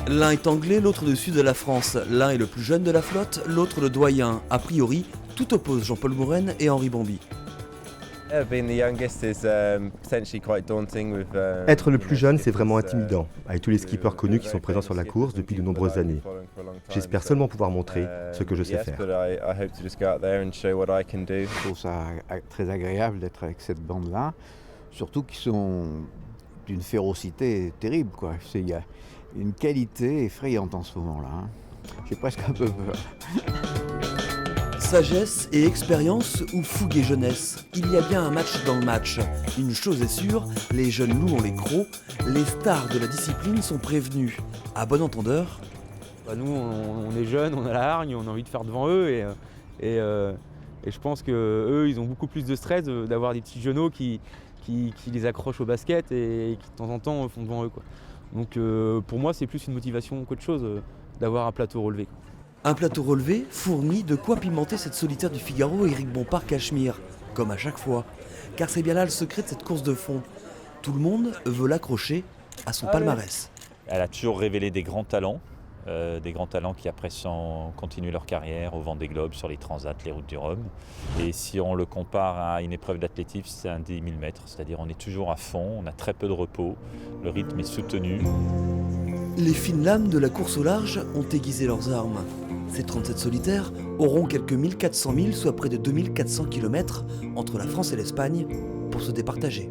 L'un est anglais, l'autre du sud de la France. L'un est le plus jeune de la flotte, l'autre le doyen. A priori, tout oppose Jean-Paul Mourenne et Henri Bambi. Être le plus jeune, c'est vraiment intimidant, avec tous les skippers connus qui sont présents sur la course depuis de nombreuses années. J'espère seulement pouvoir montrer ce que je sais faire. Je trouve ça très agréable d'être avec cette bande-là, surtout qu'ils sont d'une férocité terrible, quoi. Il y a une qualité effrayante en ce moment-là. J'ai presque un peu peur. Sagesse et expérience ou fougue et jeunesse, il y a bien un match dans le match. Une chose est sûre, les jeunes loups ont les crocs, les stars de la discipline sont prévenus. À bon entendeur, nous on est jeunes, on a la hargne, on a envie de faire devant eux et je pense qu'eux ils ont beaucoup plus de stress d'avoir des petits genoux qui les accrochent au basket et qui de temps en temps font devant eux, quoi. Donc pour moi c'est plus une motivation qu'autre chose d'avoir un plateau relevé, quoi. Un plateau relevé fournit de quoi pimenter cette solitaire du Figaro Éric Bompard-Cachemire, comme à chaque fois. Car c'est bien là le secret de cette course de fond. Tout le monde veut l'accrocher à son palmarès. Elle a toujours révélé des grands talents qui après continuent leur carrière au Vendée Globe, sur les transats, les routes du Rhum. Et si on le compare à une épreuve d'athlétisme, c'est un 10 000 mètres, c'est-à-dire on est toujours à fond, on a très peu de repos, le rythme est soutenu. Les fines lames de la course au large ont aiguisé leurs armes. Ces 37 solitaires auront quelques 1400 milles, soit près de 2400 km entre la France et l'Espagne, pour se départager.